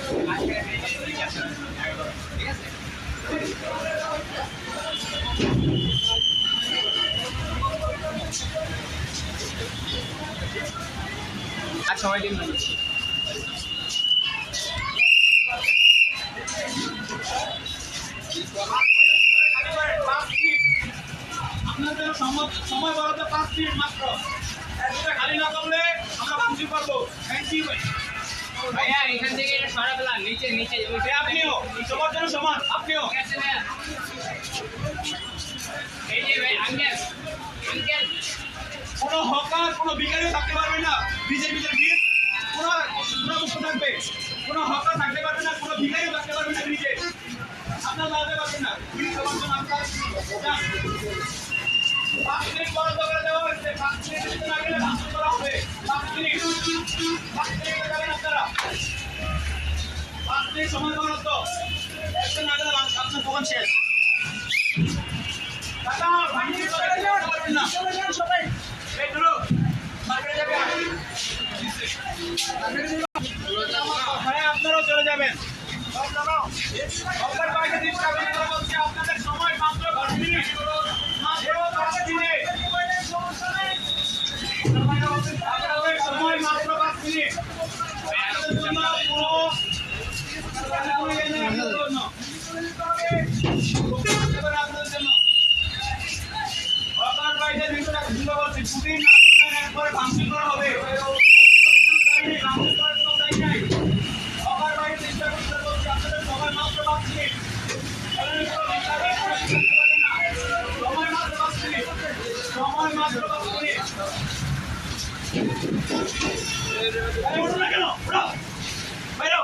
আর সময় দিন আপনাদের সময় বরাদ্দ 5 মিনিট মাত্র। এটা খালি না করলে আমরা বুঝি পারবো। থ্যাংক ইউ ভাইয়া, এখান থেকে সরাবেলা নিচে নিচে আপনিও সবার জন্য সমান, আপনিও এই যে ভাই আঙ্কেল আঙ্কেল কোনো হকার কোনো বিকারিও থাকতে পারবে না। বিজেপির ভিড় পুরো মুক্ত থাকবে, কোনো হকার থাকতে পারবে না, কোনো বিকারিও থাকতে পারবে না। ব্রিজে আপনার দাঁড়াতে পারবেন না। ব্রিজ সবার জন্য আপনার 5 মিনিট বরাদ্দ করে দেওয়া হয়েছে। 5 মিনিট না গেলে ভাঙচুর করা হবে। 5 মিনিট যাবেন আপনারা। 5 মিনিট সময় বরাদ্দ। একটু না গেলে আপনার দোকান শেষ। দাদা ভাঙচুর করে দেওয়া পারবেন না। সবাই এই ধরো মার্কেটে যাবে। ভাই আপনারাও চলে যাবেন। আপনার বাইরে চেষ্টা করে বলছি আপনাদের সময় মাত্র 10 মিনিট। মাত্র 10 মিনিট। আপনাদের সময় মাত্র 5 মিনিট। আপনাদের জন্য পুরো আপনাদের জন্য আপনার বাইরে দিন বলছি পুটিন একবারে ভাঙচুর করা হবে। ভাঙচুর করার কোনো দায়ী নাই। সবার বাইরে চেষ্টা করতে বলছি আপনাদের সময় মাত্র 5 মিনিট। সময় মাত্র 5 মিনিট। সময় মাত্র 5 মিনিট। উঠো না কেন? উঠো বাইরে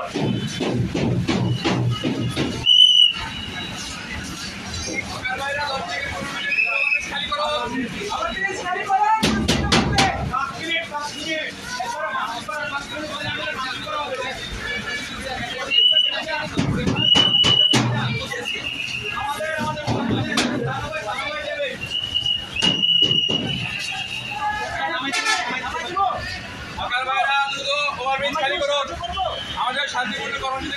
আমাদের শান্তিপূর্ণ কর্মসূচি